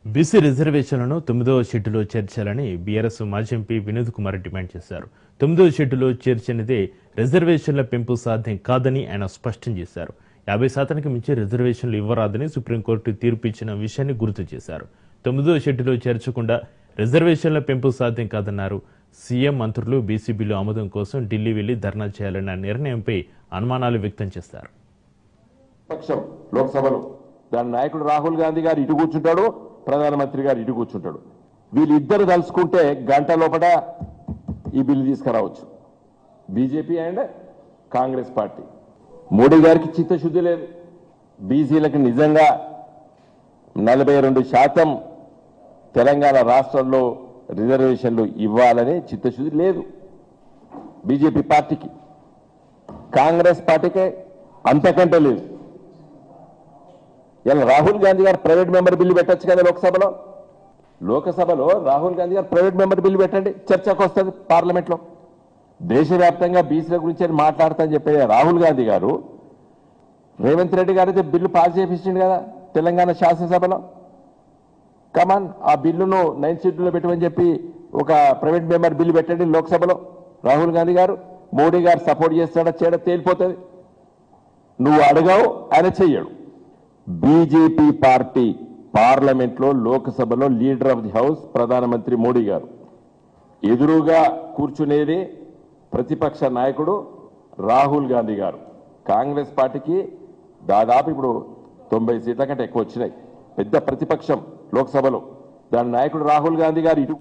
BC రిజర్వేషన్లను 9వ షెడ్యూల్లో చేర్చాలని బీఆర్ఎస్ మాజీ ఎంపీ వినోద్ కుమార్ డిమాండ్ చేశారు. 9వ షెడ్యూల్లో చేర్చినదే రిజర్వేషన్ల పెంపు సాధ్యం కాదని ఆయన స్పష్టం చేశారు. 50% మించి రిజర్వేషన్లు ఇవ్వరాదని సుప్రీంకోర్టు తీర్పు ఇచ్చిన విషయాన్ని గుర్తు చేశారు. 9వ షెడ్యూల్లో చేర్చకుండా రిజర్వేషన్ల పెంపు సాధ్యం కాదన్నారు. సీఎం మంత్రులు బీసీ బిల్లు ఆమోదం కోసం ఢిల్లీ వెళ్లి ధర్నా చేయాలన్న నిర్ణయంపై అనుమానాలు వ్యక్తం చేశారు. లోక్సభలో దాని నాయకుడు రాహుల్ గాంధీ గారు ఇటు కూర్చుంటాడు, ప్రధానమంత్రి గారు ఇటు కూర్చుంటాడు. వీళ్ళిద్దరు తలుసుకుంటే గంట లోపల ఈ బిల్లు తీసుకురావచ్చు. BJP and Congress party. Modi గారికి చిత్తశుద్ధి లేదు. బీసీలకు నిజంగా 42% తెలంగాణ రాష్ట్రంలో రిజర్వేషన్లు ఇవ్వాలని చిత్తశుద్ధి లేదు బీజేపీ పార్టీకి. కాంగ్రెస్ పార్టీకే అంతకంటే లేదు. ఇలా రాహుల్ గాంధీ గారు ప్రైవేట్ మెంబర్ బిల్లు పెట్టచ్చు కదా లోకసభలో రాహుల్ గాంధీ గారు ప్రైవేట్ మెంబర్ బిల్లు పెట్టండి, చర్చకు వస్తుంది పార్లమెంట్లో. దేశవ్యాప్తంగా బీసీల గురించి మాట్లాడతానని చెప్పే రాహుల్ గాంధీ గారు రేవంత్ రెడ్డి గారు అయితే బిల్లు పాస్ చేయించింది కదా తెలంగాణ శాసనసభలో. కమాన్ ఆ బిల్లును 9th షెడ్యూల్లో పెట్టమని చెప్పి ఒక ప్రైవేట్ మెంబర్ బిల్లు పెట్టండి లోక్సభలో. రాహుల్ గాంధీ గారు మోడీ గారు సపోర్ట్ చేస్తాడా చేయడా తేలిపోతుంది. నువ్వు అడగావు, ఆయన చెయ్యడు. బీజేపీ పార్టీ పార్లమెంట్లో లోక్సభలో లీడర్ ఆఫ్ ది హౌస్ ప్రధానమంత్రి మోడీ గారు, ఎదురుగా కూర్చునేది ప్రతిపక్ష నాయకుడు రాహుల్ గాంధీ గారు. కాంగ్రెస్ పార్టీకి దాదాపు ఇప్పుడు 90 సీట్ల కంటే ఎక్కువ వచ్చినాయి. పెద్ద ప్రతిపక్షం లోక్సభలో. దాని నాయకుడు రాహుల్ గాంధీ గారు ఇటు